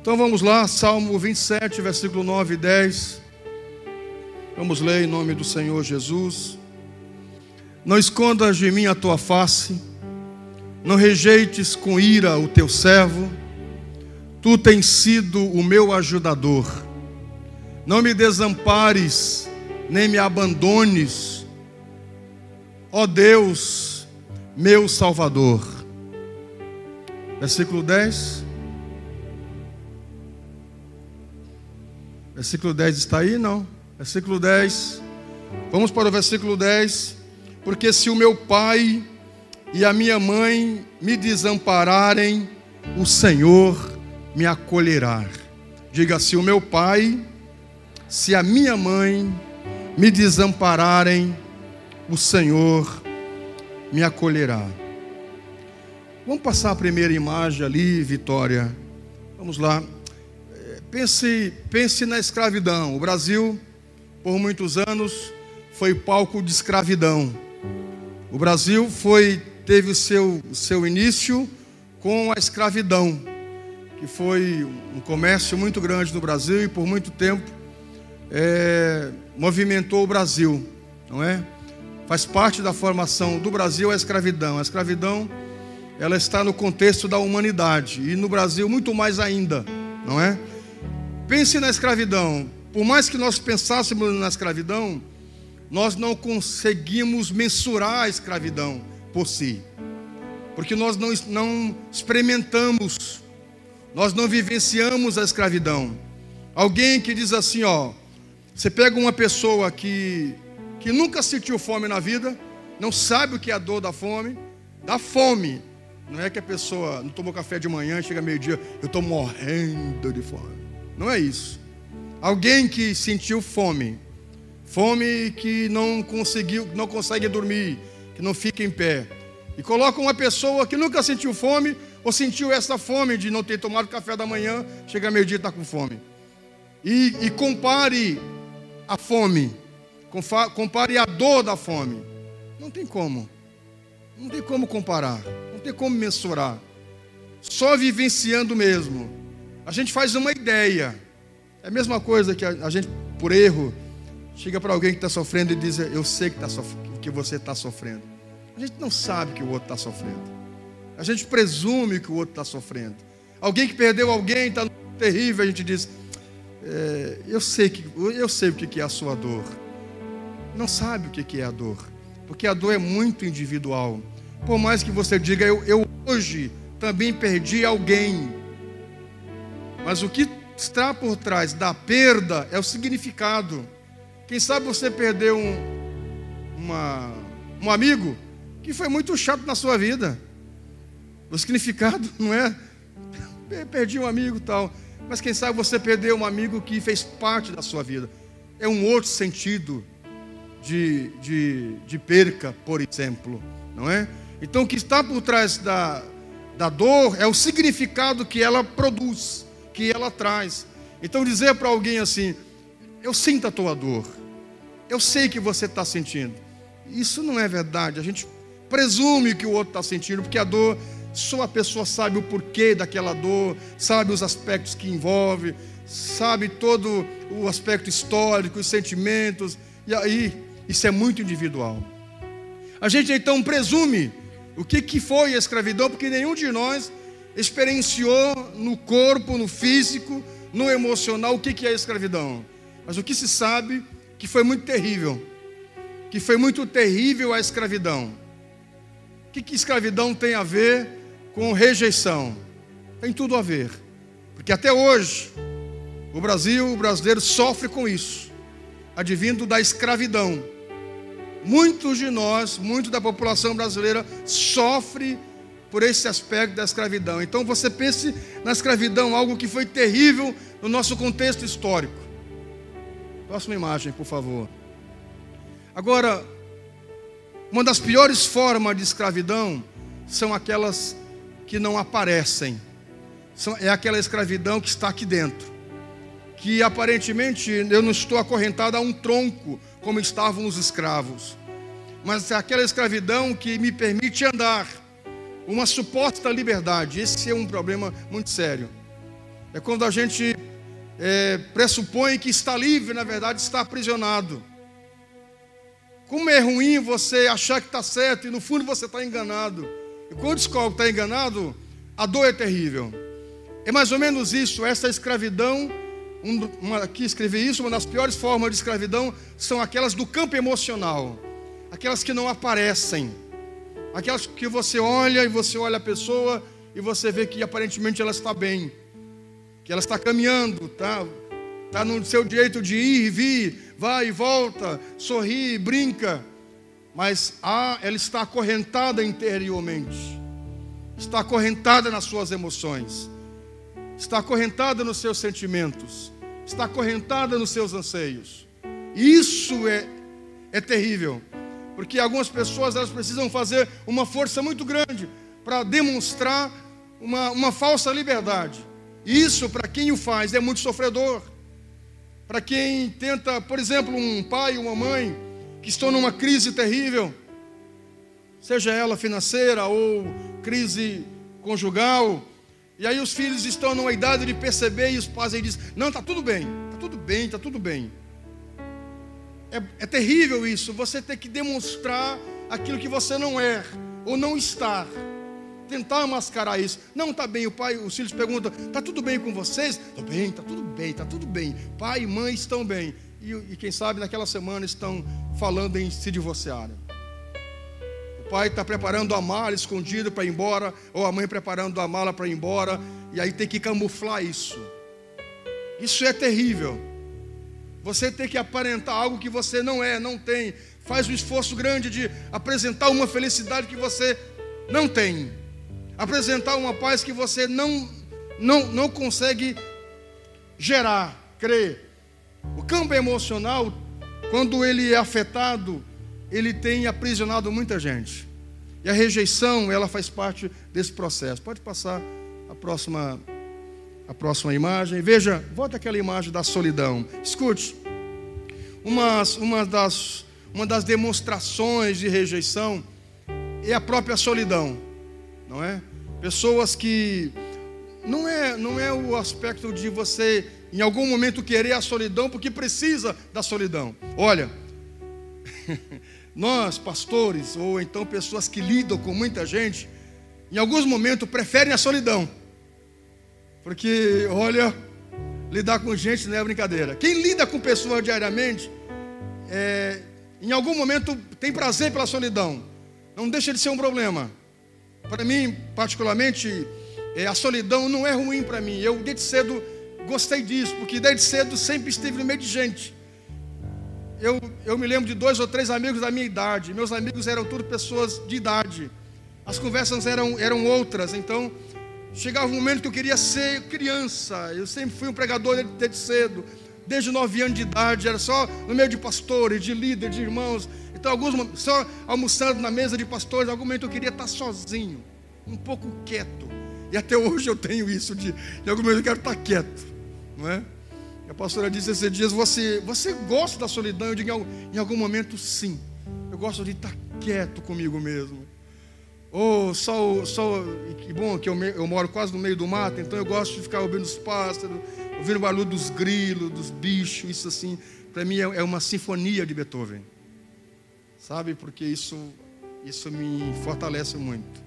Então vamos lá, Salmo 27, versículo 9 e 10. Vamos ler em nome do Senhor Jesus. Não escondas de mim a tua face, não rejeites com ira o teu servo. Tu tens sido o meu ajudador. Não me desampares, nem me abandones, ó Deus, meu Salvador. Versículo 10. Versículo 10 está aí? Não. Versículo 10. Vamos para o versículo 10. Porque se o meu pai e a minha mãe me desampararem, o Senhor me acolherá. Diga: se o meu pai, se a minha mãe me desampararem, o Senhor me acolherá. Vamos passar a primeira imagem ali, Vitória. Vamos lá. Pense na escravidão. O Brasil, por muitos anos, foi palco de escravidão. O Brasil teve seu início com a escravidão, que foi um comércio muito grande no Brasil e por muito tempo movimentou o Brasil, não é? Faz parte da formação do Brasil a escravidão. A escravidão, ela está no contexto da humanidade e no Brasil muito mais ainda, não é? Pense na escravidão. Por mais que nós pensássemos na escravidão, nós não conseguimos mensurar a escravidão por si, porque nós não experimentamos, nós não vivenciamos a escravidão. Alguém que diz assim, você pega uma pessoa que nunca sentiu fome na vida, não sabe o que é a dor da fome. Não é que a pessoa não tomou café de manhã, chega meio-dia, eu estou morrendo de fome. Não é isso. Alguém que sentiu fome que não consegue dormir, que não fica em pé, e coloca uma pessoa que nunca sentiu fome, ou sentiu essa fome de não ter tomado café da manhã, chega meio-dia e está com fome, e compare a fome, compare a dor da fome. Não tem como comparar, não tem como mensurar, só vivenciando mesmo. A gente faz uma ideia. É a mesma coisa que a gente, por erro, chega para alguém que está sofrendo e diz: eu sei que você está sofrendo. A gente não sabe que o outro está sofrendo. A gente presume que o outro está sofrendo. Alguém que perdeu alguém, está terrível, a gente diz: eu sei o que é a sua dor. Não sabe o que é a dor, porque a dor é muito individual. Por mais que você diga: eu hoje também perdi alguém, mas o que está por trás da perda é o significado. Quem sabe você perdeu um amigo que foi muito chato na sua vida. O significado não é perdi um amigo e tal, mas quem sabe você perdeu um amigo que fez parte da sua vida. É um outro sentido de perca, por exemplo, não é? Então o que está por trás da dor é o significado que ela produz, que ela traz. Então dizer para alguém assim: eu sinto a tua dor, eu sei que você está sentindo, isso não é verdade. A gente presume que o outro está sentindo, porque a dor, só a pessoa sabe o porquê daquela dor, sabe os aspectos que envolve, sabe todo o aspecto histórico, os sentimentos, e aí isso é muito individual. A gente então presume o que foi a escravidão, porque nenhum de nós experienciou no corpo, no físico, no emocional o que é a escravidão. Mas o que se sabe que foi muito terrível, a escravidão. O que escravidão tem a ver com rejeição? Tem tudo a ver, porque até hoje o brasileiro sofre com isso, advindo da escravidão. Muitos de nós, muito da população brasileira sofre por esse aspecto da escravidão. Então você pense na escravidão, algo que foi terrível no nosso contexto histórico. Próxima imagem, por favor. Agora, uma das piores formas de escravidão são aquelas que não aparecem. É aquela escravidão que está aqui dentro, que aparentemente eu não estou acorrentado a um tronco como estavam os escravos, mas é aquela escravidão que me permite andar, uma suposta liberdade. Esse é um problema muito sério. É quando a gente pressupõe que está livre, na verdade está aprisionado. Como é ruim você achar que está certo e no fundo você está enganado. E quando descobre que está enganado, a dor é terrível. É mais ou menos isso, essa escravidão. Aqui escrevi isso, uma das piores formas de escravidão são aquelas do campo emocional. Aquelas que não aparecem. Aquelas que você olha e você olha a pessoa e você vê que aparentemente ela está bem. Que ela está caminhando, está no seu direito de ir e vir, vai e volta, sorri, brinca. Mas ela está acorrentada interiormente. Está acorrentada nas suas emoções. Está acorrentada nos seus sentimentos. Está acorrentada nos seus anseios. E isso é terrível. Porque algumas pessoas elas precisam fazer uma força muito grande para demonstrar uma falsa liberdade. E isso, para quem o faz, é muito sofredor. Para quem tenta, por exemplo, um pai ou uma mãe que estão numa crise terrível, seja ela financeira ou crise conjugal, e aí os filhos estão numa idade de perceber e os pais aí dizem, não, está tudo bem, está tudo bem, está tudo bem. É terrível isso, você ter que demonstrar aquilo que você não é, ou não está. Tentar mascarar isso. Não está bem, os filhos perguntam, está tudo bem com vocês? Está bem, está tudo bem, está tudo bem. Pai e mãe estão bem. E quem sabe naquela semana estão falando em se divorciarem. O pai está preparando a mala escondido para ir embora, ou a mãe preparando a mala para ir embora, e aí tem que camuflar isso. Isso é terrível. Você tem que aparentar algo que você não tem. Faz um esforço grande de apresentar uma felicidade que você não tem. Apresentar uma paz que você não consegue gerar, crer. O campo emocional, quando ele é afetado, ele tem aprisionado muita gente. E a rejeição, ela faz parte desse processo. Pode passar a próxima imagem. Veja, volta aquela imagem da solidão. Escute, uma das demonstrações de rejeição é a própria solidão, não é? Pessoas que não é o aspecto de você em algum momento querer a solidão porque precisa da solidão. Olha, nós pastores ou então pessoas que lidam com muita gente, em alguns momentos preferem a solidão. Porque, olha, lidar com gente não é brincadeira. Quem lida com pessoas diariamente, em algum momento tem prazer pela solidão. Não deixa de ser um problema. Para mim, particularmente, a solidão não é ruim para mim. Eu, desde cedo, gostei disso, porque desde cedo sempre estive no meio de gente. Eu me lembro de 2 ou 3 amigos da minha idade. Meus amigos eram tudo pessoas de idade. As conversas eram outras, então chegava um momento que eu queria ser criança. Eu sempre fui um pregador desde cedo. Desde 9 anos de idade, era só no meio de pastores, de líderes, de irmãos. Então, só almoçando na mesa de pastores. Em algum momento eu queria estar sozinho, um pouco quieto. E até hoje eu tenho isso, em algum momento eu quero estar quieto, não é? A pastora disse esses dias, você gosta da solidão? Eu digo, em algum momento sim. Eu gosto de estar quieto comigo mesmo. Que bom que eu moro quase no meio do mato, então eu gosto de ficar ouvindo os pássaros, ouvindo o barulho dos grilos, dos bichos, isso assim, para mim é uma sinfonia de Beethoven. Sabe, porque isso me fortalece muito.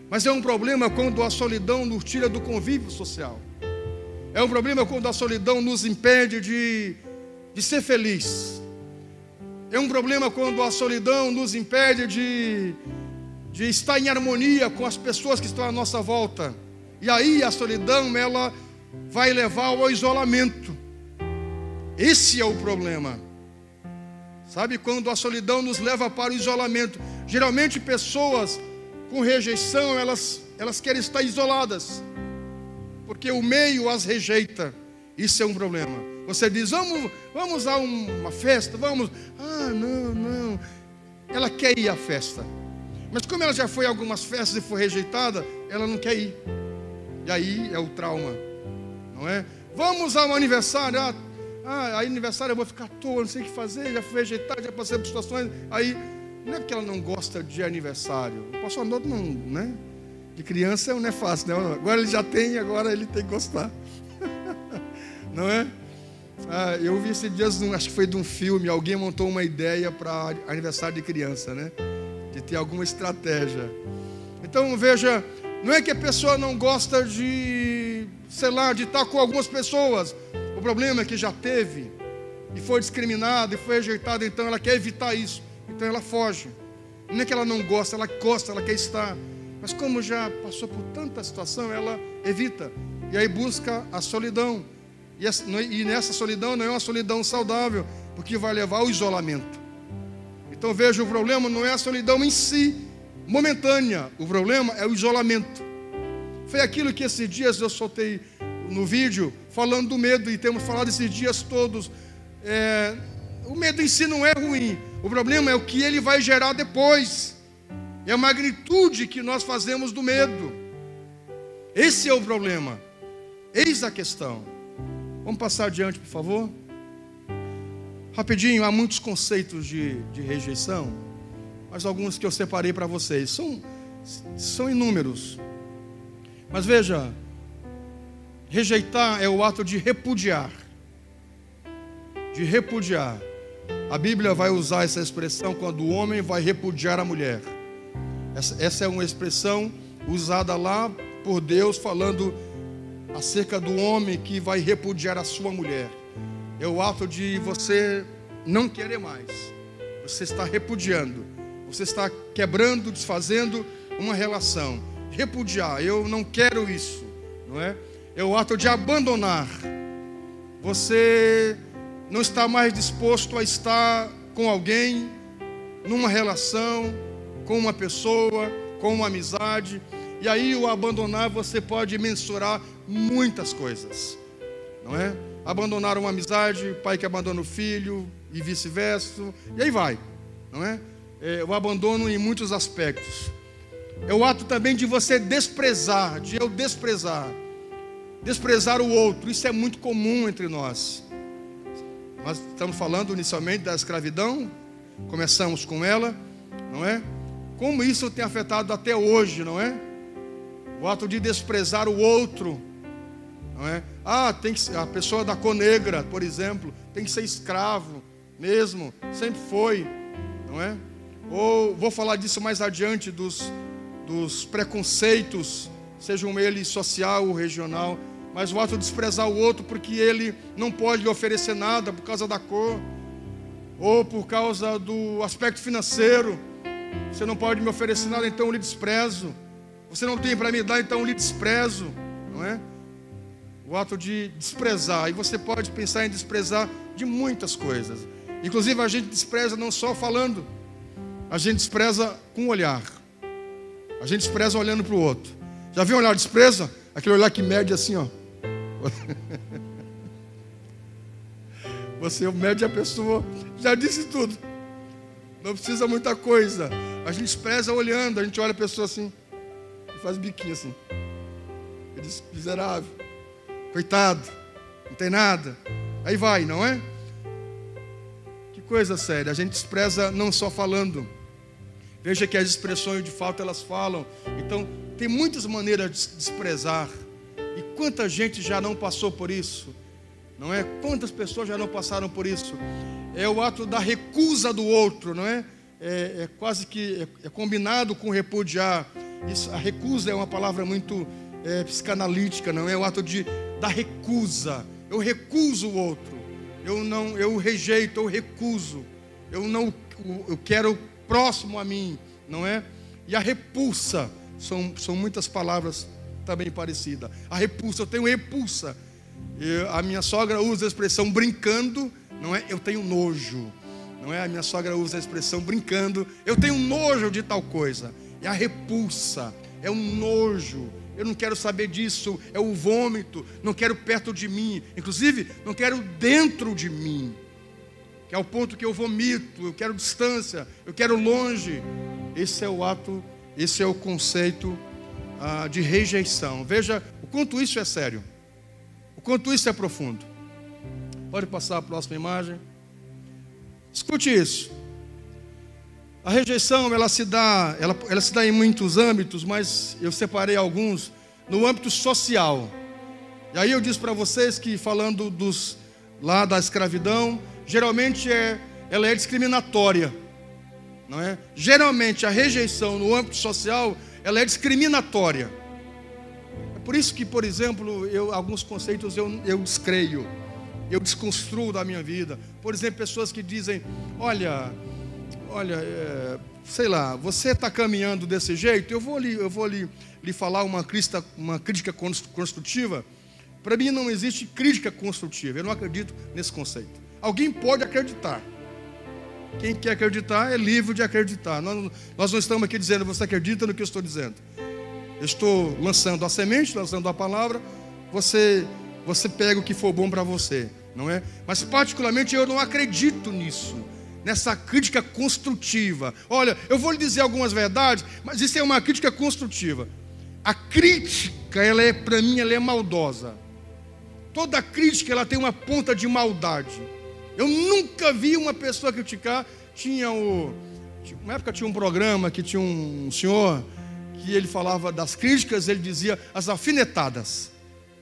Mas é um problema quando a solidão nos tira do convívio social. É um problema quando a solidão nos impede de ser feliz. É um problema quando a solidão nos impede de estar em harmonia com as pessoas que estão à nossa volta. E aí a solidão, ela vai levar ao isolamento. Esse é o problema. Sabe, quando a solidão nos leva para o isolamento. Geralmente pessoas com rejeição, elas querem estar isoladas. Porque o meio as rejeita. Isso é um problema. Você diz, vamos a uma festa, vamos. Não. Ela quer ir à festa. Mas como ela já foi a algumas festas e foi rejeitada, ela não quer ir. E aí é o trauma, não é? Vamos ao aniversário. Aí aniversário eu vou ficar à toa, não sei o que fazer, já fui rejeitado, já passei por situações. Aí, não é porque ela não gosta de aniversário. O pastor Anoto não, né? De criança não é fácil, né? Agora ele já tem, agora ele tem que gostar. Não é? Eu vi esses dias, acho que foi de um filme, alguém montou uma ideia para aniversário de criança, né? De ter alguma estratégia. Então veja, não é que a pessoa não gosta de, sei lá, de estar com algumas pessoas. O problema é que já teve, e foi discriminada, e foi rejeitada, então ela quer evitar isso. Então ela foge. Não é que ela não gosta, ela quer estar. Mas como já passou por tanta situação, ela evita. E aí busca a solidão. E nessa solidão não é uma solidão saudável, porque vai levar ao isolamento. Então veja, o problema não é a solidão em si, momentânea. O problema é o isolamento. Foi aquilo que esses dias eu soltei no vídeo, falando do medo, e temos falado esses dias todos. O medo em si não é ruim. O problema é o que ele vai gerar depois. É a magnitude que nós fazemos do medo. Esse é o problema. Eis a questão. Vamos passar adiante, por favor. Rapidinho, há muitos conceitos de rejeição, mas alguns que eu separei para vocês. São inúmeros. Mas veja, rejeitar é o ato de repudiar. De repudiar. A Bíblia vai usar essa expressão quando o homem vai repudiar a mulher. Essa é uma expressão usada lá por Deus, falando acerca do homem que vai repudiar a sua mulher. É o ato de você não querer mais. Você está repudiando. Você está quebrando, desfazendo uma relação. Repudiar, eu não quero isso, não é? É o ato de abandonar. Você não está mais disposto a estar com alguém, numa relação, com uma pessoa, com uma amizade. E aí o abandonar você pode mensurar muitas coisas, não é? Abandonar uma amizade, pai que abandona o filho e vice-versa, e aí vai, não é? O abandono em muitos aspectos. É o ato também de você desprezar, de eu desprezar o outro. Isso é muito comum entre nós. Nós estamos falando inicialmente da escravidão, começamos com ela, não é? Como isso tem afetado até hoje, não é? O ato de desprezar o outro, não é? Tem que, a pessoa da cor negra, por exemplo, tem que ser escravo mesmo, sempre foi, não é? Ou vou falar disso mais adiante, dos preconceitos, sejam eles social ou regional, mas o ato de desprezar o outro porque ele não pode lhe oferecer nada por causa da cor, ou por causa do aspecto financeiro. Você não pode me oferecer nada, então eu lhe desprezo. Você não tem para me dar, então eu lhe desprezo, não é? O ato de desprezar. E você pode pensar em desprezar de muitas coisas. Inclusive a gente despreza não só falando, a gente despreza com o olhar. A gente despreza olhando para o outro. Já viu um olhar de desprezo? Aquele olhar que mede assim, ó. Você mede a pessoa, já disse tudo. Não precisa muita coisa. A gente despreza olhando, a gente olha a pessoa assim e faz biquinho assim. Ele diz, miserável, coitado, não tem nada. Aí vai, não é? Que coisa séria. A gente despreza não só falando. Veja que as expressões de fato elas falam. Então tem muitas maneiras de desprezar. E quanta gente já não passou por isso, não é? Quantas pessoas já não passaram por isso? É o ato da recusa do outro, não é? É quase que é combinado com repudiar. Isso, a recusa é uma palavra muito psicanalítica, não é? O ato da recusa. Eu recuso o outro. Eu rejeito, eu recuso. Eu quero próximo a mim, não é? E a repulsa são muitas palavras também parecidas. A repulsa, eu tenho repulsa. A minha sogra usa a expressão brincando, não é? Eu tenho nojo, não é? A minha sogra usa a expressão brincando, eu tenho nojo de tal coisa. É a repulsa, é um nojo. Eu não quero saber disso, é o vômito. Não quero perto de mim, inclusive não quero dentro de mim, que é o ponto que eu vomito. Eu quero distância, eu quero longe. Esse é o ato, esse é o conceito de rejeição. Veja o quanto isso é sério, o quanto isso é profundo. Pode passar a próxima imagem. Escute isso. A rejeição ela se dá em muitos âmbitos, mas eu separei alguns no âmbito social. E aí eu disse para vocês que, falando lá da escravidão, geralmente ela é discriminatória, não é? Geralmente a rejeição no âmbito social, ela é discriminatória. É por isso que, por exemplo, alguns conceitos eu descreio, eu desconstruo da minha vida. Por exemplo, pessoas que dizem: olha, sei lá, você está caminhando desse jeito, eu vou lhe falar uma crítica construtiva. Para mim não existe crítica construtiva, eu não acredito nesse conceito. Alguém pode acreditar. Quem quer acreditar é livre de acreditar. Nós não estamos aqui dizendo: você acredita no que eu estou dizendo. Eu estou lançando a semente, lançando a palavra, você pega o que for bom para você, não é? Mas particularmente eu não acredito nisso, nessa crítica construtiva. Olha, eu vou lhe dizer algumas verdades, mas isso é uma crítica construtiva. A crítica, para mim, ela é maldosa. Toda crítica, ela tem uma ponta de maldade. Eu nunca vi uma pessoa criticar. Uma época tinha um programa que tinha um senhor que ele falava das críticas, ele dizia as alfinetadas.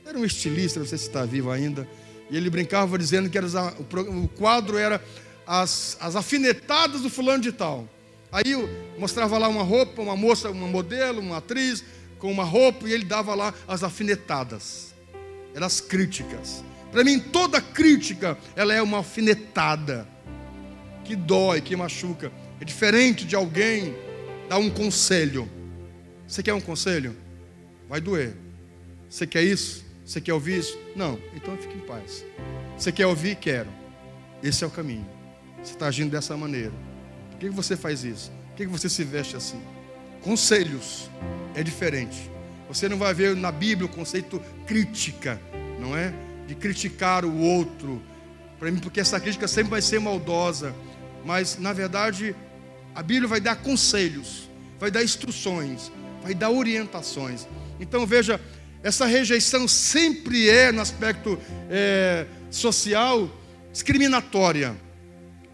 Era um estilista, não sei se está vivo ainda, e ele brincava dizendo que o quadro era as alfinetadas do fulano de tal. Aí mostrava lá uma roupa, uma moça, uma modelo, uma atriz com uma roupa, e ele dava lá as alfinetadas. Eram as críticas. Para mim, toda crítica, ela é uma alfinetada que dói, que machuca. É diferente de alguém dar um conselho. Você quer um conselho? Vai doer. Você quer isso? Você quer ouvir isso? Não, então fique em paz. Você quer ouvir? Quero. Esse é o caminho. Você está agindo dessa maneira. Por que você faz isso? Por que você se veste assim? Conselhos é diferente. Você não vai ver na Bíblia o conceito crítica, não é? De criticar o outro, para mim, porque essa crítica sempre vai ser maldosa. Mas na verdade a Bíblia vai dar conselhos, vai dar instruções, vai dar orientações. Então veja, essa rejeição sempre é, no aspecto social, discriminatória.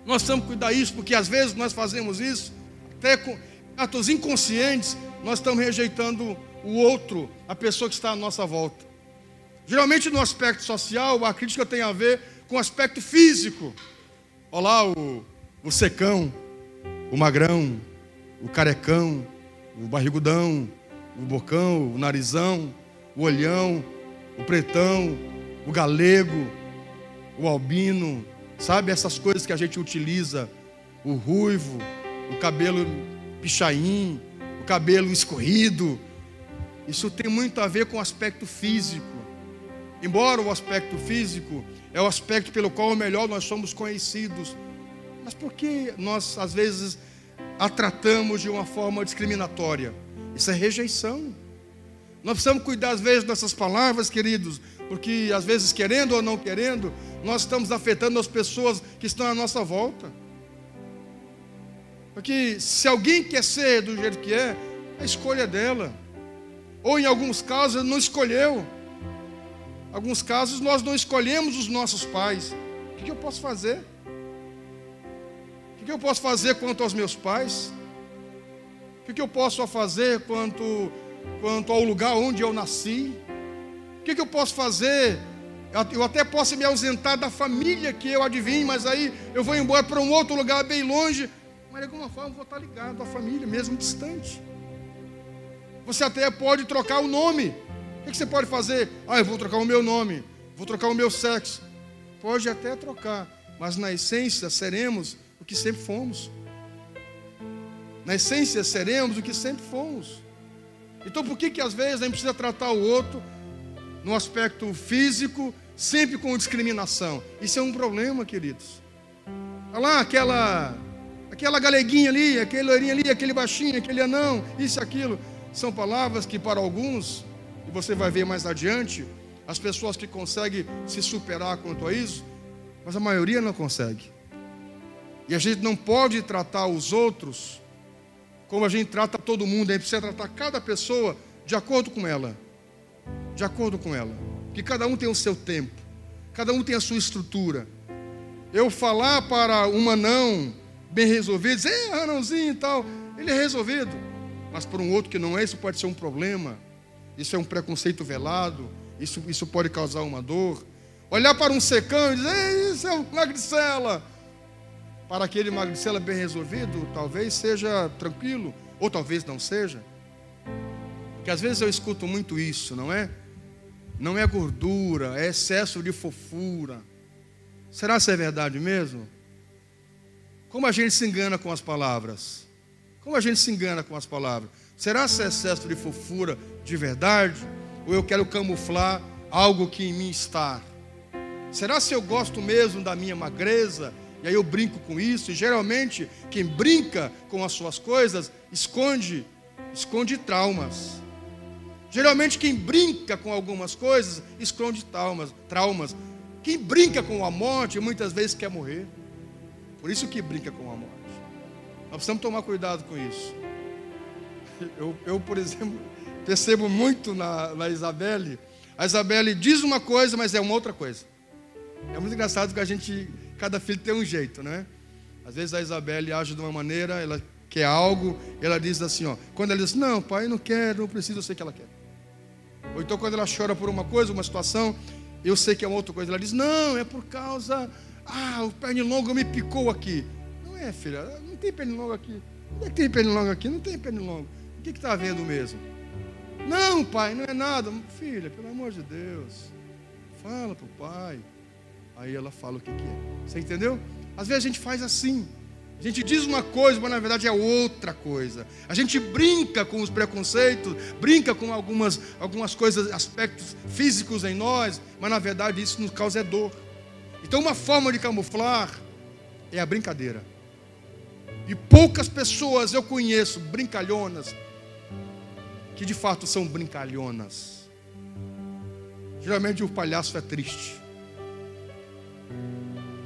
Nós temos que cuidar disso, porque às vezes nós fazemos isso, até com atos inconscientes, nós estamos rejeitando o outro, a pessoa que está à nossa volta. Geralmente no aspecto social, a crítica tem a ver com o aspecto físico. Olha lá o secão, o magrão, o carecão, o barrigudão, o bocão, o narizão, o olhão, o pretão, o galego, o albino, sabe, essas coisas que a gente utiliza, o ruivo, o cabelo pichain, o cabelo escorrido. Isso tem muito a ver com o aspecto físico. Embora o aspecto físico é o aspecto pelo qual melhor nós somos conhecidos, mas por que nós às vezes a tratamos de uma forma discriminatória? Isso é rejeição. Nós precisamos cuidar às vezes dessas palavras, queridos, porque às vezes, querendo ou não querendo, nós estamos afetando as pessoas que estão à nossa volta. Porque se alguém quer ser do jeito que é, a escolha é dela. Ou em alguns casos não escolheu. Em alguns casos nós não escolhemos os nossos pais. O que eu posso fazer? O que eu posso fazer quanto aos meus pais? O que eu posso fazer quanto ao lugar onde eu nasci? O que eu posso fazer? Eu até posso me ausentar da família que eu adivinho, mas aí eu vou embora para um outro lugar bem longe, mas de alguma forma eu vou estar ligado à família, mesmo distante. Você até pode trocar o nome. O que você pode fazer? Eu vou trocar o meu nome, vou trocar o meu sexo. Pode até trocar, mas na essência seremos o que sempre fomos. Na essência seremos o que sempre fomos. Então por que às vezes a gente precisa tratar o outro no aspecto físico sempre com discriminação? Isso é um problema, queridos. Olha lá aquela galeguinha ali, aquele loirinho ali, aquele baixinho, aquele anão, isso e aquilo. São palavras que para alguns, e você vai ver mais adiante, as pessoas que conseguem se superar quanto a isso, mas a maioria não consegue. E a gente não pode tratar os outros como a gente trata todo mundo. A gente precisa tratar cada pessoa de acordo com ela. De acordo com ela. Porque cada um tem o seu tempo. Cada um tem a sua estrutura. Eu falar para um anão bem resolvido, dizer, anãozinho e tal, ele é resolvido. Mas para um outro que não é, isso pode ser um problema. Isso é um preconceito velado. isso pode causar uma dor. Olhar para um secão e dizer, isso é uma magricela. Para aquele magricela bem resolvido, talvez seja tranquilo, ou talvez não seja. Porque às vezes eu escuto muito isso, não é? Não é gordura, é excesso de fofura. Será que é verdade mesmo? Como a gente se engana com as palavras? Como a gente se engana com as palavras? Será que é excesso de fofura de verdade? Ou eu quero camuflar algo que em mim está? Será se eu gosto mesmo da minha magreza? E aí eu brinco com isso. E geralmente quem brinca com as suas coisas esconde traumas. Geralmente quem brinca com algumas coisas esconde traumas. Quem brinca com a morte muitas vezes quer morrer. Por isso que brinca com a morte. Nós precisamos tomar cuidado com isso. Eu por exemplo, percebo muito na Isabelle. A Isabelle diz uma coisa, mas é uma outra coisa. É muito engraçado que cada filho tem um jeito, né? Às vezes a Isabelle age de uma maneira, ela quer algo, ela diz assim, ó. Quando ela diz, não, pai, não quero, não preciso, eu sei que ela quer. Ou então quando ela chora por uma coisa, uma situação, eu sei que é uma outra coisa. Ela diz, não, é por causa, o pernilongo me picou aqui. Não é, filha, não tem pernilongo aqui. Onde é que tem pernilongo aqui? Não tem pernilongo. O que está havendo mesmo? Não, pai, não é nada. Filha, pelo amor de Deus, fala para o pai. Aí ela fala o que é. Você entendeu? Às vezes a gente faz assim. A gente diz uma coisa, mas na verdade é outra coisa. A gente brinca com os preconceitos, brinca com algumas coisas, aspectos físicos em nós, mas na verdade isso nos causa dor. Então uma forma de camuflar é a brincadeira. E poucas pessoas eu conheço, brincalhonas, que de fato são brincalhonas. Geralmente o palhaço é triste.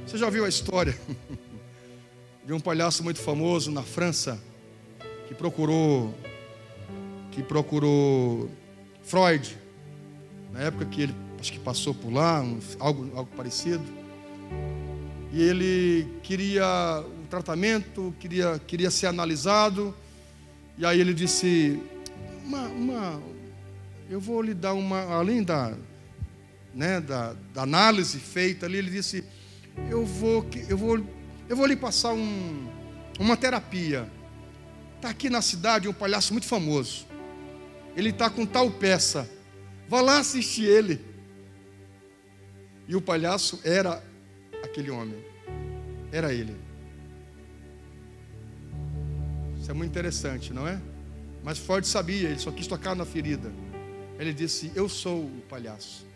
Você já ouviu a história de um palhaço muito famoso na França que procurou Freud, na época que ele acho que passou por lá, algo parecido, e ele queria um tratamento, queria ser analisado, e aí ele disse, eu vou lhe dar além da análise feita ali, ele disse, eu vou lhe passar uma terapia. Está aqui na cidade um palhaço muito famoso. Ele está com tal peça. Vá lá assistir ele. E o palhaço era aquele homem. Era ele. Isso é muito interessante, não é? Mas Freud sabia, ele só quis tocar na ferida. Ele disse, eu sou o palhaço.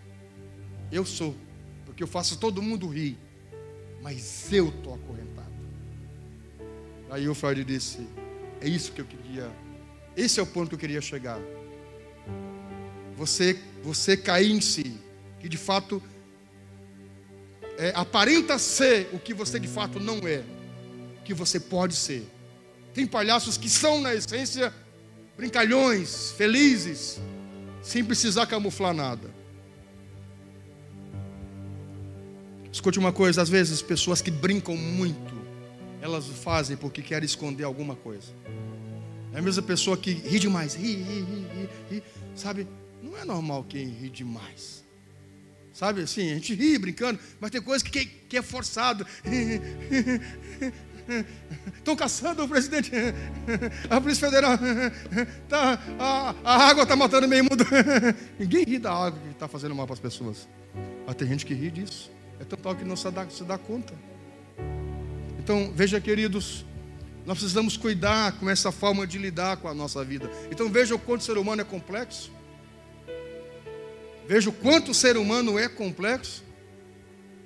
Eu sou. Porque eu faço todo mundo rir. Mas eu estou acorrentado. Aí o Freud disse, é isso que eu queria, esse é o ponto que eu queria chegar. Você cair em si, que de fato aparenta ser o que você de fato não é, que você pode ser. Tem palhaços que são na essência brincalhões, felizes, sem precisar camuflar nada. Escute uma coisa, às vezes pessoas que brincam muito, elas fazem porque querem esconder alguma coisa. É a mesma pessoa que ri demais, ri, sabe? Não é normal quem ri demais. Sabe assim, a gente ri brincando, mas tem coisa que é forçado. Estão caçando o presidente, a Polícia Federal, a água está matando meio mundo. Ninguém ri da água que está fazendo mal para as pessoas. Mas tem gente que ri disso. É tão tal que não se dá conta. Então, veja, queridos, nós precisamos cuidar com essa forma de lidar com a nossa vida. Então, veja o quanto o ser humano é complexo. Veja o quanto o ser humano é complexo.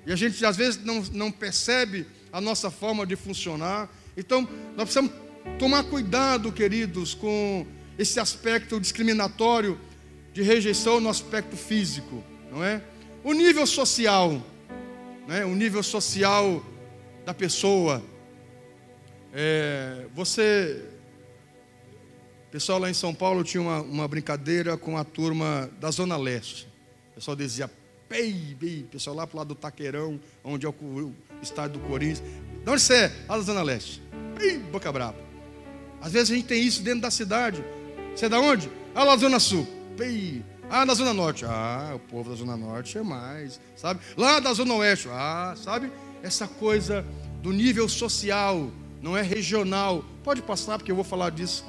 E a gente, às vezes, não percebe a nossa forma de funcionar. Então, nós precisamos tomar cuidado, queridos, com esse aspecto discriminatório de rejeição no aspecto físico, não é? O nível social, né? O nível social da pessoa. O pessoal lá em São Paulo tinha uma brincadeira com a turma da Zona Leste. O pessoal dizia, o pessoal lá para o lado do Taqueirão, onde é o estádio do Corinthians. De onde você é? Lá da Zona Leste. Boca brava. Às vezes a gente tem isso dentro da cidade. Você é da onde? Lá da Zona Sul. Ah, na Zona Norte. Ah, o povo da Zona Norte é mais, sabe? Lá da Zona Oeste. Ah, sabe? Essa coisa do nível social, não é regional. Pode passar, porque eu vou falar disso.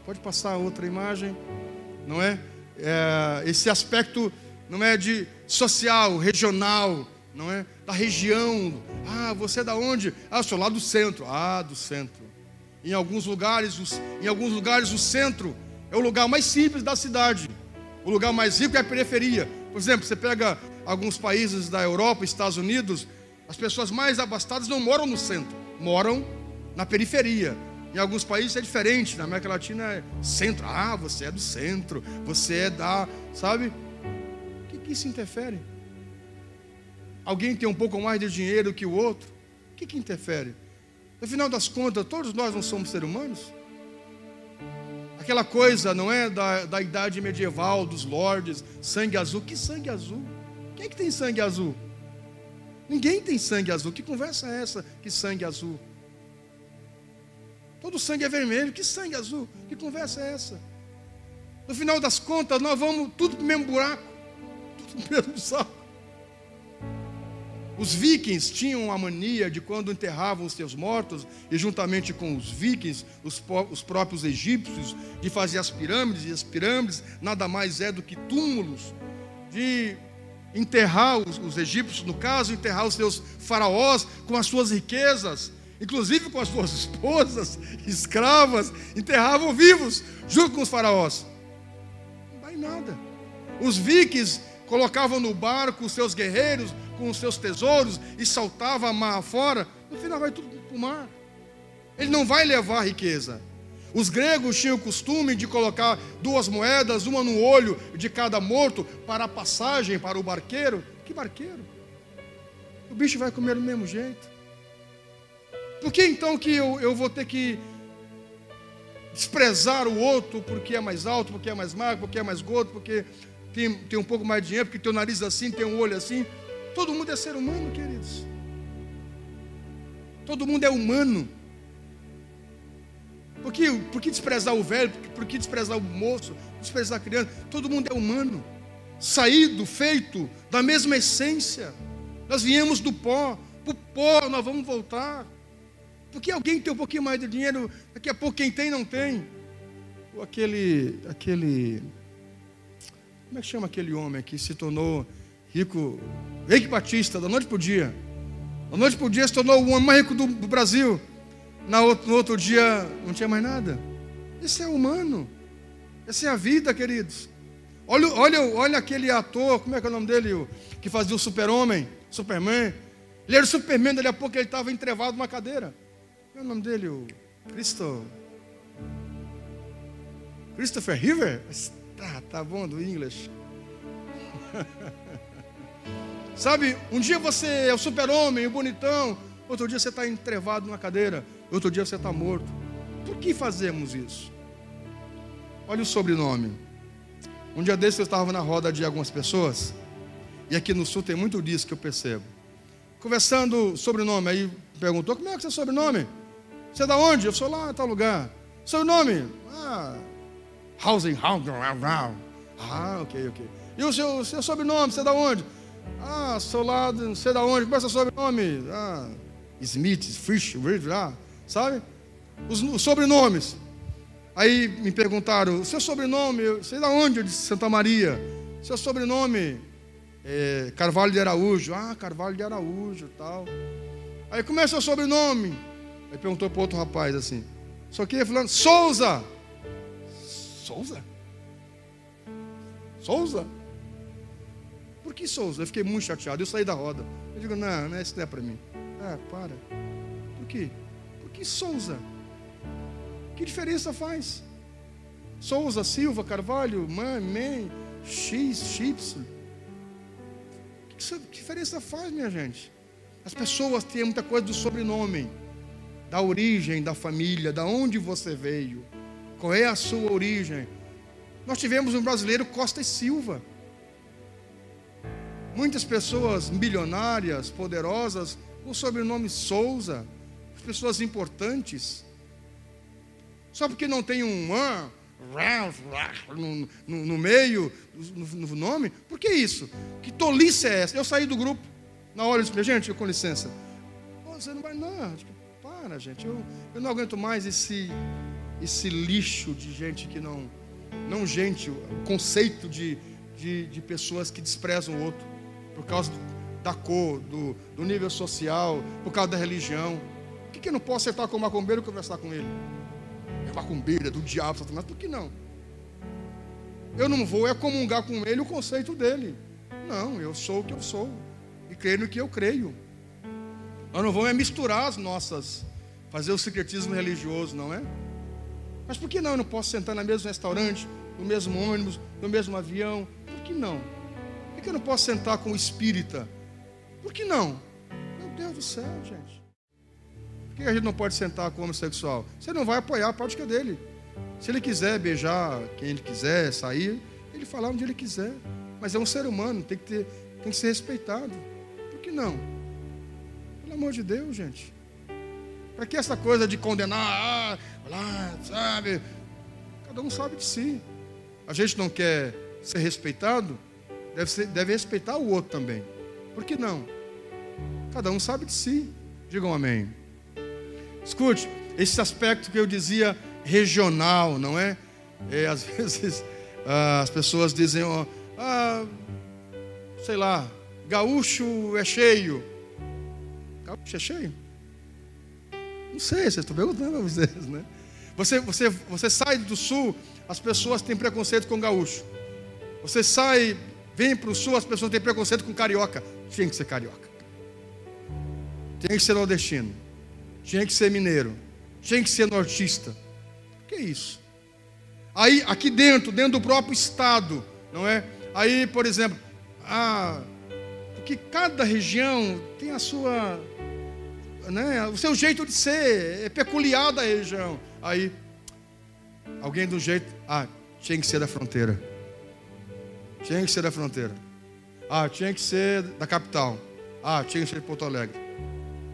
Pode passar outra imagem, não é? Esse aspecto, não é, de social, regional, não é? Da região. Ah, você é da onde? Ah, eu sou lá do centro. Ah, do centro. Em alguns lugares o centro é o lugar mais simples da cidade. O lugar mais rico é a periferia. Por exemplo, você pega alguns países da Europa, Estados Unidos, as pessoas mais abastadas não moram no centro, moram na periferia. Em alguns países é diferente, na América Latina é centro. Ah, você é do centro, você é da... Sabe? O que isso interfere? Alguém tem um pouco mais de dinheiro que o outro? O que interfere? No final das contas, todos nós não somos seres humanos? Aquela coisa, não é, da idade medieval, dos lordes, sangue azul. Que sangue azul? Quem é que tem sangue azul? Ninguém tem sangue azul. Que conversa é essa? Que sangue azul? Todo sangue é vermelho. Que sangue azul? Que conversa é essa? No final das contas, nós vamos tudo para o mesmo buraco, tudo no mesmo saco. Os vikings tinham a mania de, quando enterravam os seus mortos, e juntamente com os vikings, os próprios egípcios, de fazer as pirâmides, e as pirâmides nada mais é do que túmulos, de enterrar os egípcios, no caso, enterrar os seus faraós com as suas riquezas, inclusive com as suas esposas, escravas, enterravam vivos, junto com os faraós. Não vai nada. Os vikings colocavam no barco os seus guerreiros com os seus tesouros e saltavam a mar fora. No final vai tudo para o mar. Ele não vai levar riqueza. Os gregos tinham o costume de colocar 2 moedas, uma no olho de cada morto, para a passagem para o barqueiro. Que barqueiro? O bicho vai comer do mesmo jeito. Por que então que eu vou ter que desprezar o outro porque é mais alto, porque é mais magro, porque é mais gordo, porque tem um pouco mais de dinheiro, porque tem o nariz assim, tem um olho assim? Todo mundo é ser humano, queridos. Todo mundo é humano. Por que desprezar o velho? Por que desprezar o moço? Desprezar a criança? Todo mundo é humano. Saído, feito da mesma essência. Nós viemos do pó. Para o pó nós vamos voltar. Porque alguém tem um pouquinho mais de dinheiro, daqui a pouco quem tem não tem. Ou aquele como é que chama aquele homem que se tornou rico? Eike Batista, da noite para o dia. Da noite para o dia se tornou o homem mais rico do Brasil. No outro dia não tinha mais nada. Esse é humano. Essa é a vida, queridos. Olha aquele ator, como é que é o nome dele? Que fazia o Super-Homem, Superman. Ele era o Superman, daqui a pouco ele estava entrevado numa cadeira. Qual é o nome dele? O Christopher Reeve? Tá bom do inglês. Sabe, um dia você é o super-homem, o bonitão, outro dia você está entrevado numa cadeira, outro dia você está morto. Por que fazemos isso? Olha o sobrenome. Um dia desses eu estava na roda de algumas pessoas, e aqui no sul tem muito disso que eu percebo. Conversando sobrenome, aí perguntou: como é que é o seu sobrenome? Você é da onde? Eu sou lá, tal lugar. Sobrenome? Housing. Ah, ok. E o seu sobrenome, você é da onde? Ah, sou lá, não sei da onde. Qual é o seu sobrenome? Smith, Fish, sabe? Os sobrenomes. Aí me perguntaram: o seu sobrenome, eu sei da onde? Eu disse: Santa Maria. Seu sobrenome é Carvalho de Araújo. Ah, Carvalho de Araújo, tal. Aí como é o seu sobrenome? Aí perguntou para outro rapaz assim: só que falando, Souza. Souza? Por que Souza? Eu fiquei muito chateado, eu saí da roda. Eu digo: não, isso não é para mim. Para. Por quê? Por que Souza? Que diferença faz? Souza, Silva, Carvalho, Man, X, Y. Que diferença faz, minha gente? As pessoas têm muita coisa do sobrenome, da origem da família, da onde você veio, qual é a sua origem. Nós tivemos um brasileiro, Costa e Silva. Muitas pessoas milionárias, poderosas, com o sobrenome Souza, pessoas importantes. Só porque não tem um no meio, no nome. Por que isso? Que tolice é essa? Eu saí do grupo, na hora eu disse, gente, com licença. Você não vai, não. Para, gente, eu não aguento mais esse lixo de gente que não gente, o conceito de pessoas que desprezam o outro por causa da cor, do nível social, por causa da religião. Por que eu não posso sentar com o macumbeiro e conversar com ele? É macumbeiro, é do diabo, Satanás. Por que não? Eu não vou comungar com ele o conceito dele. Não, eu sou o que eu sou e creio no que eu creio. Nós não vamos misturar as nossas, fazer o secretismo religioso, não é? Mas por que não? Eu não posso sentar no mesmo restaurante, no mesmo ônibus, no mesmo avião? Por que não? Por que eu não posso sentar com o espírita? Por que não? Meu Deus do céu, gente. Por que a gente não pode sentar com o homossexual? Você não vai apoiar a prática dele. Se ele quiser beijar quem ele quiser, sair, ele falar onde ele quiser. Mas é um ser humano, tem que ser respeitado. Por que não? Pelo amor de Deus, gente. Para que essa coisa de condenar, sabe? Cada um sabe de si. A gente não quer ser respeitado, deve respeitar o outro também. Por que não? Cada um sabe de si. Digam amém. Escute, esse aspecto que eu dizia regional, não é? Às vezes as pessoas dizem, sei lá, gaúcho é cheio. Gaúcho é cheio? Não sei, vocês estão perguntando a vocês, né? Você sai do sul, as pessoas têm preconceito com gaúcho. Você vem para o sul, as pessoas têm preconceito com carioca. Tinha que ser carioca. Tinha que ser nordestino. Tinha que ser mineiro. Tinha que ser nortista. O que é isso? Aí, aqui dentro do próprio estado, não é? Aí, por exemplo, porque cada região tem a sua, né, o seu jeito de ser, é peculiar da região. Aí, alguém do jeito, tinha que ser da fronteira. Tinha que ser da fronteira. Tinha que ser da capital. Tinha que ser de Porto Alegre.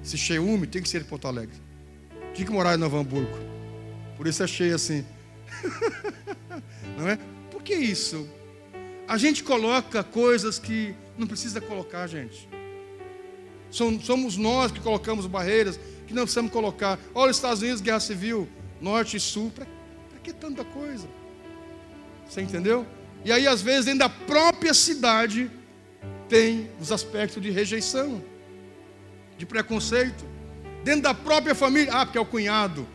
Se Cheume, tem que ser de Porto Alegre. Tinha que morar em Novo Hamburgo. Por isso é cheio assim. Não é? Por que isso? A gente coloca coisas que não precisa colocar, gente. Somos nós que colocamos barreiras que não precisamos colocar. Olha os Estados Unidos, guerra civil, norte e sul. Para que tanta coisa? Você entendeu? E aí, às vezes, dentro da própria cidade, tem os aspectos de rejeição, de preconceito. Dentro da própria família, porque é o cunhado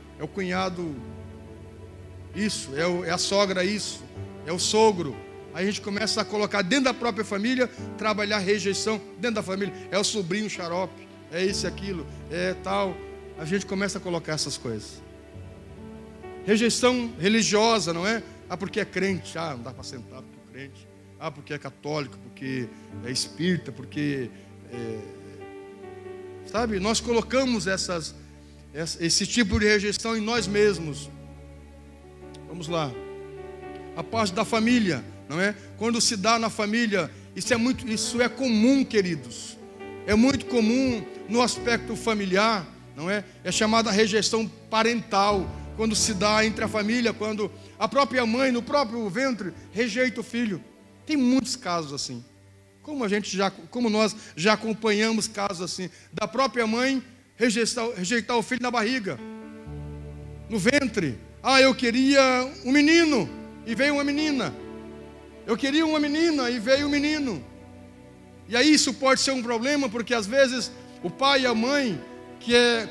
isso, é a sogra isso, é o sogro. Aí a gente começa a colocar dentro da própria família, trabalhar rejeição dentro da família. É o sobrinho xarope, é isso, aquilo, é tal. A gente começa a colocar essas coisas. Rejeição religiosa, não é? Porque é crente, não dá para sentar porque é crente. Porque é católico, porque é espírita, porque sabe, nós colocamos esse tipo de rejeição em nós mesmos. Vamos lá. A parte da família, não é? Quando se dá na família, isso é comum, queridos. É muito comum no aspecto familiar, não é? É chamada rejeição parental. Quando se dá entre a família, quando a própria mãe, no próprio ventre, rejeita o filho. Tem muitos casos assim. Como nós já acompanhamos casos assim, da própria mãe rejeitar o filho na barriga, no ventre. Eu queria um menino e veio uma menina. Eu queria uma menina e veio um menino. E aí isso pode ser um problema, porque às vezes o pai e a mãe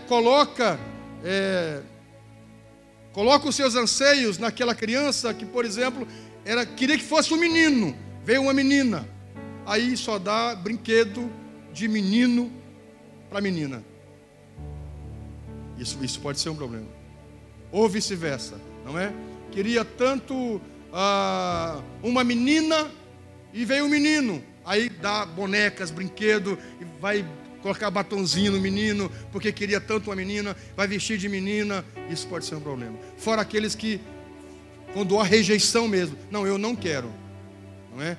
coloca os seus anseios naquela criança que, por exemplo, queria que fosse um menino, veio uma menina. Aí só dá brinquedo de menino para menina. Isso pode ser um problema. Ou vice-versa, não é? Queria tanto uma menina e veio um menino. Aí dá bonecas, brinquedo, e vai colocar batonzinho no menino, porque queria tanto uma menina, vai vestir de menina. Isso pode ser um problema. Fora aqueles que, quando há rejeição mesmo, não, eu não quero, não é?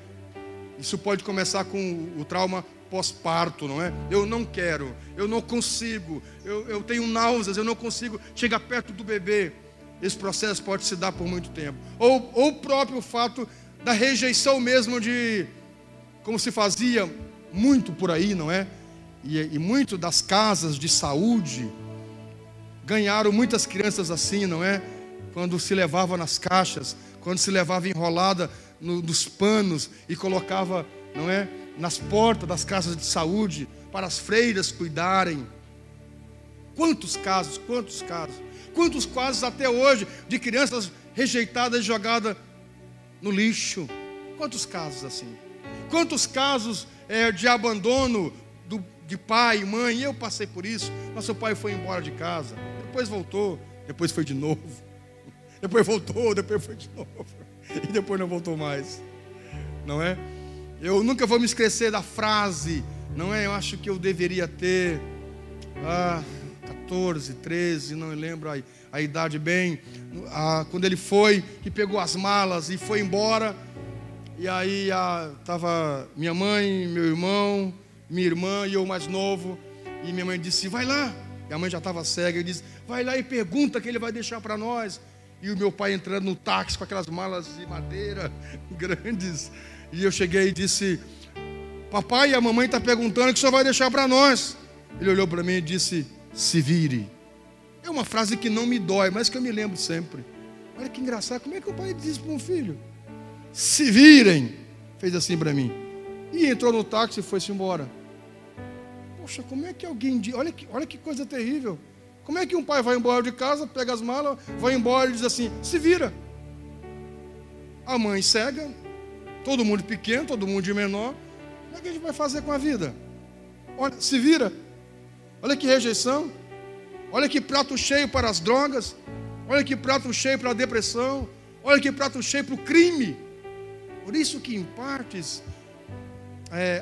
Isso pode começar com o trauma pós-parto, não é? Eu não quero, eu não consigo, eu tenho náuseas, eu não consigo chegar perto do bebê. esse processo pode se dar por muito tempo. Ou o próprio fato da rejeição mesmo de, como se fazia muito por aí, não é? E muito das casas de saúde ganharam muitas crianças assim, não é? Quando se levava nas caixas, quando se levava enrolada nos panos e colocava, não é, nas portas das casas de saúde para as freiras cuidarem. Quantos casos até hoje de crianças rejeitadas e jogadas no lixo? Quantos casos assim? Quantos casos de abandono de pai e mãe? Eu passei por isso. Nosso pai foi embora de casa, depois voltou, depois foi de novo, depois voltou, depois foi de novo, e depois não voltou mais, não é? Eu nunca vou me esquecer da frase, não é? Eu acho que eu deveria ter 14, 13, não me lembro a idade bem, quando ele foi, que pegou as malas e foi embora. E aí estava minha mãe, meu irmão, minha irmã e eu mais novo. E minha mãe disse, vai lá. E a mãe já estava cega e disse, vai lá e pergunta que ele vai deixar para nós. E o meu pai entrando no táxi com aquelas malas de madeira grandes. E eu cheguei e disse, papai, a mamãe está perguntando o que o senhor vai deixar para nós. Ele olhou para mim e disse, se vire. É uma frase que não me dói, mas que eu me lembro sempre. Olha que engraçado, como é que o pai diz para um filho? Se virem. Fez assim para mim. E entrou no táxi e foi-se embora. Poxa, como é que alguém diz? Olha que coisa terrível. Como é que um pai vai embora de casa, pega as malas, vai embora e diz assim, se vira. A mãe cega, todo mundo pequeno, todo mundo de menor. Como é que a gente vai fazer com a vida? Olha, se vira. Olha que rejeição. Olha que prato cheio para as drogas. Olha que prato cheio para a depressão. Olha que prato cheio para o crime. Por isso que, em partes,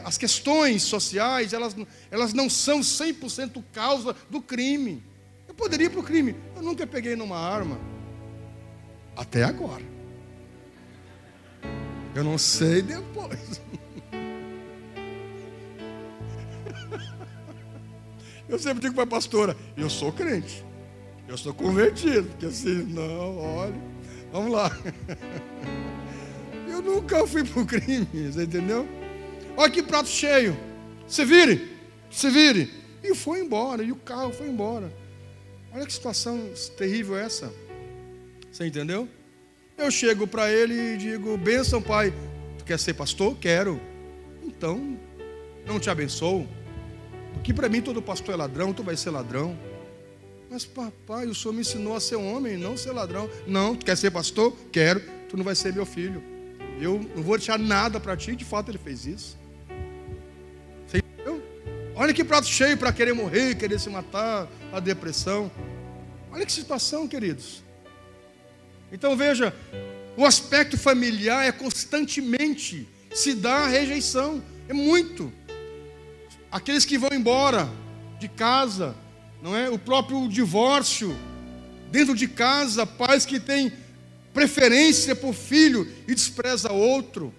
as questões sociais, elas não são 100% causa do crime. Eu poderia ir para o crime. Eu nunca peguei numa arma. Até agora. Eu não sei depois. Eu sempre digo para a pastora, eu sou crente. Eu sou convertido. Porque assim, não, olha, vamos lá. Eu nunca fui para o crime, você entendeu? Olha que prato cheio. Se vire. E foi embora, e o carro foi embora. Olha que situação terrível essa. Você entendeu? Eu chego para ele e digo, bênção, pai. Tu quer ser pastor? Quero. Então, não te abençoo. Porque para mim todo pastor é ladrão, tu vai ser ladrão. Mas papai, o senhor me ensinou a ser homem, não ser ladrão. Não, tu quer ser pastor? Quero. Tu não vai ser meu filho. Eu não vou deixar nada para ti. De fato ele fez isso. Você entendeu? Olha que prato cheio para querer morrer, querer se matar, a depressão. Olha que situação, queridos. Então veja, o aspecto familiar é constantemente se dá a rejeição. É muito. Aqueles que vão embora de casa, não é? O próprio divórcio, dentro de casa, pais que têm preferência por filho e despreza outro.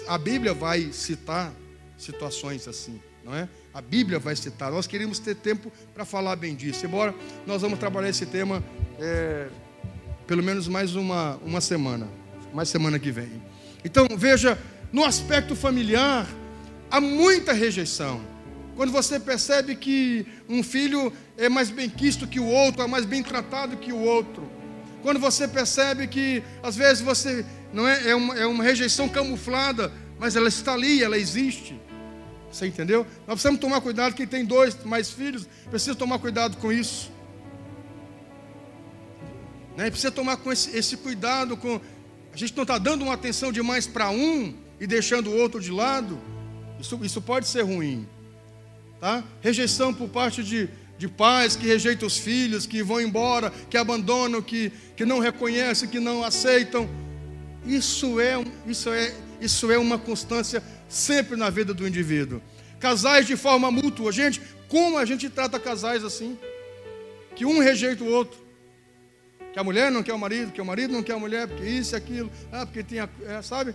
A Bíblia vai citar situações assim, não é? A Bíblia vai citar. Nós queríamos ter tempo para falar bem disso. Embora nós vamos trabalhar esse tema pelo menos mais uma semana, mais semana que vem. Então veja, no aspecto familiar há muita rejeição. Quando você percebe que um filho é mais bem quisto que o outro, é mais bem tratado que o outro. Quando você percebe que, às vezes, você não é uma rejeição camuflada, mas ela está ali, ela existe. Você entendeu? Nós precisamos tomar cuidado. Quem tem 2, mais filhos, precisa tomar cuidado com isso. Né? Precisa tomar com esse cuidado. A gente não está dando uma atenção demais para um e deixando o outro de lado. Isso pode ser ruim, tá? Rejeição por parte de pais que rejeitam os filhos, que vão embora, que abandonam, que não reconhecem, que não aceitam. Isso é uma constância sempre na vida do indivíduo. Casais de forma mútua, gente, como a gente trata casais assim? Que um rejeita o outro. Que a mulher não quer o marido, que o marido não quer a mulher, porque isso e aquilo, porque tem sabe?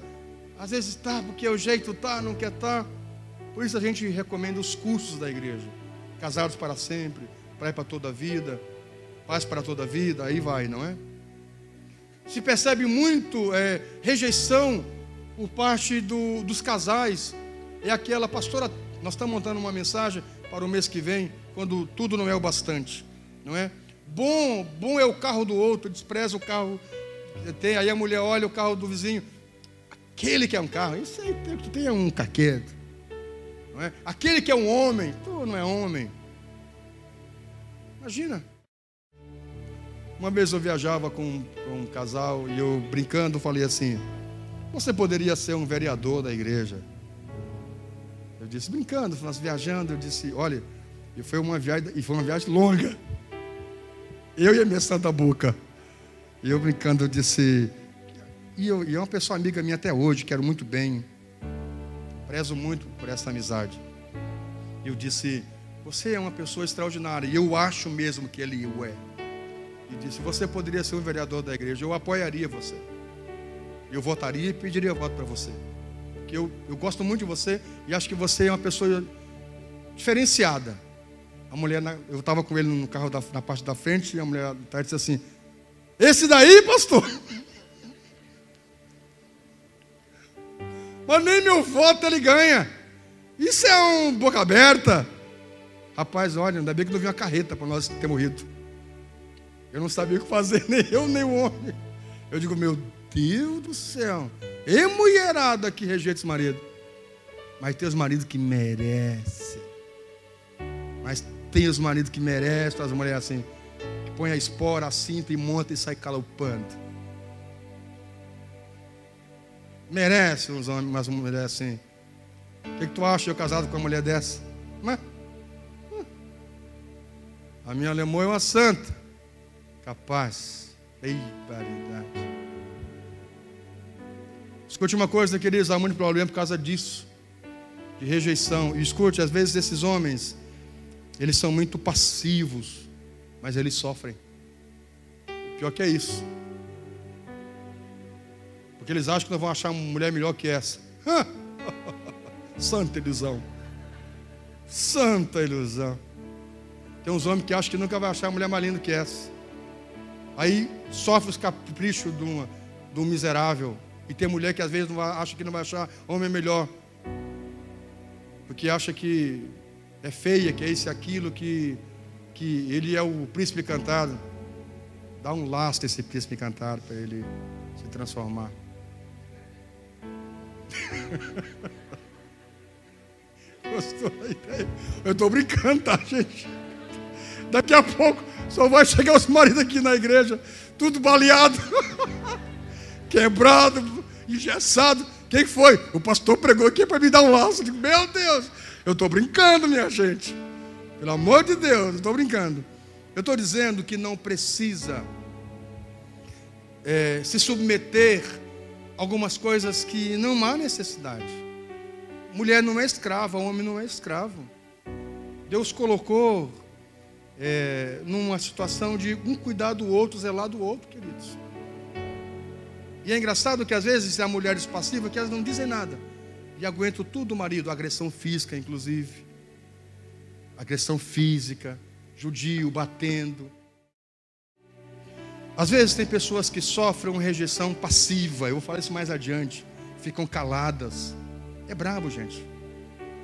Às vezes porque o jeito não quer Por isso a gente recomenda os cursos da igreja. Casados para sempre, para ir para toda a vida, paz para toda a vida, aí vai, não é? Se percebe muito rejeição por parte dos casais. É aquela, pastora, nós estamos montando uma mensagem para o mês que vem, quando tudo não é o bastante, não é? Bom é o carro do outro, despreza o carro. Aí a mulher olha o carro do vizinho, aquele que é um carro, isso aí tu tem um caquedo, não é? Aquele que é um homem, tu não é homem. Imagina. Uma vez eu viajava com um casal e eu brincando falei assim: você poderia ser um vereador da igreja. Eu disse, brincando, nós viajando, eu disse, olha, e foi uma viagem longa. Eu e a minha santa boca. E eu brincando, eu disse, e é uma pessoa amiga minha até hoje, quero muito bem, prezo muito por essa amizade. Eu disse, você é uma pessoa extraordinária, e eu acho mesmo que ele o é. E disse, você poderia ser um vereador da igreja, eu apoiaria você. Eu votaria e pediria voto para você. Porque eu gosto muito de você e acho que você é uma pessoa diferenciada. A mulher, eu estava com ele no carro na parte da frente, e a mulher disse assim, esse daí, pastor? Mas nem meu voto ele ganha. Isso é um boca aberta. Rapaz, olha, ainda bem que não veio uma carreta para nós ter morrido. Eu não sabia o que fazer, nem eu, nem o homem. Eu digo, meu Deus do céu. E mulherada que rejeita esse marido. Mas tem os maridos que merecem. Mas tem os maridos que merecem, as mulheres assim, que põe a espora, a cinta e monta e sai calopando. Merece uns homens, mas uma mulher assim. O que tu acha eu casado com uma mulher dessa? Mas, a minha alemã é uma santa. Capaz. Ei, paridade. Escute uma coisa, queridos, há muito problema por causa disso, de rejeição. E escute, às vezes esses homens, eles são muito passivos, mas eles sofrem. Pior que é isso. Porque eles acham que não vão achar uma mulher melhor que essa. Santa ilusão. Santa ilusão. Tem uns homens que acham que nunca vai achar uma mulher mais linda que essa. Aí sofre os caprichos de um miserável. E tem mulher que às vezes acha que não vai achar homem melhor. Porque acha que é feia, que é isso e aquilo, que ele é o príncipe encantado. Dá um lastro esse príncipe encantado para ele se transformar. Gostou da ideia? Eu estou brincando, tá, gente? Daqui a pouco só vai chegar os maridos aqui na igreja, tudo baleado, quebrado, engessado. Quem foi? O pastor pregou aqui para me dar um laço. Eu digo, meu Deus, eu estou brincando, minha gente. Pelo amor de Deus, eu estou brincando. Eu estou dizendo que não precisa se submeter a algumas coisas que não há necessidade. Mulher não é escrava, homem não é escravo. Deus colocou numa situação de um cuidar do outro, zelar do outro, queridos. E é engraçado que às vezes há mulheres passivas que elas não dizem nada e aguentam tudo do marido, agressão física inclusive, agressão física, judio batendo. Às vezes tem pessoas que sofrem uma rejeição passiva, eu vou falar isso mais adiante, ficam caladas. É brabo, gente.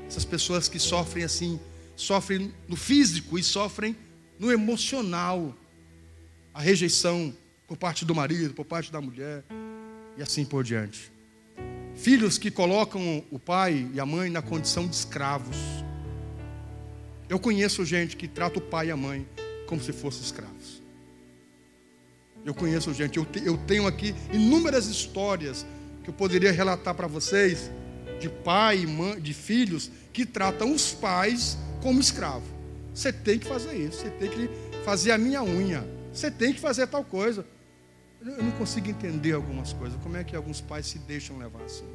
Essas pessoas que sofrem assim, sofrem no físico e sofrem no emocional. A rejeição por parte do marido, por parte da mulher e assim por diante. Filhos que colocam o pai e a mãe na condição de escravos. Eu conheço gente que trata o pai e a mãe como se fossem escravos. Eu conheço gente, eu tenho aqui inúmeras histórias que eu poderia relatar para vocês de pai e mãe, de filhos que tratam os pais como escravo. Você tem que fazer isso, você tem que fazer a minha unha, você tem que fazer tal coisa. Eu não consigo entender algumas coisas. Como é que alguns pais se deixam levar assim?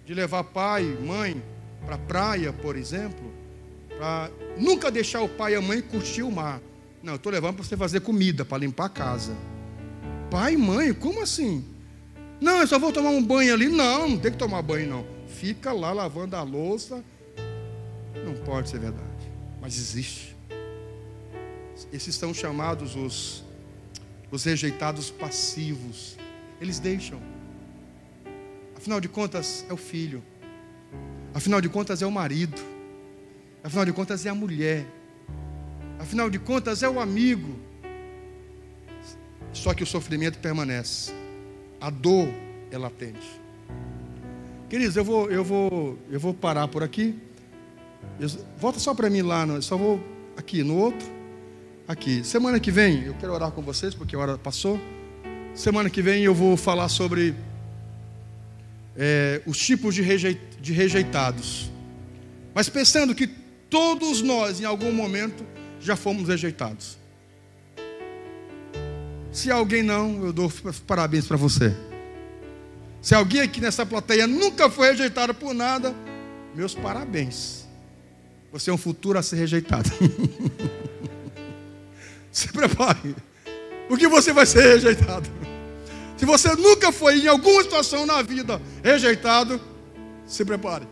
De levar pai, mãe para a praia, por exemplo, para nunca deixar o pai e a mãe curtir o mar. Não, eu estou levando para você fazer comida, para limpar a casa. Pai e mãe, como assim? Não, eu só vou tomar um banho ali. Não, não tem que tomar banho não. Fica lá lavando a louça. Não pode ser verdade. mas existe. Esses são chamados os rejeitados passivos. Eles deixam. Afinal de contas, é o filho. Afinal de contas, é o marido. Afinal de contas, é a mulher. Afinal de contas, é o amigo. Só que o sofrimento permanece. A dor é latente. Queridos, eu vou parar por aqui. Volta só para mim lá, só vou aqui no outro. Aqui. Semana que vem, eu quero orar com vocês, porque a hora passou. Semana que vem eu vou falar sobre os tipos de rejeitados. Mas pensando que todos nós, em algum momento, já fomos rejeitados. Se alguém não, eu dou parabéns para você. Se alguém aqui nessa plateia nunca foi rejeitado por nada, meus parabéns. Você é um futuro a ser rejeitado. Se prepare, porque você vai ser rejeitado. Se você nunca foi em alguma situação na vida rejeitado, se prepare.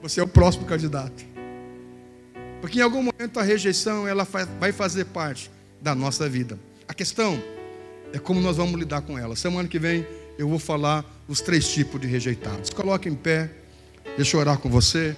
Você é o próximo candidato. Porque em algum momento a rejeição ela vai fazer parte da nossa vida. A questão é como nós vamos lidar com ela. Semana que vem eu vou falar os 3 tipos de rejeitados. Coloque em pé, deixa eu orar com você.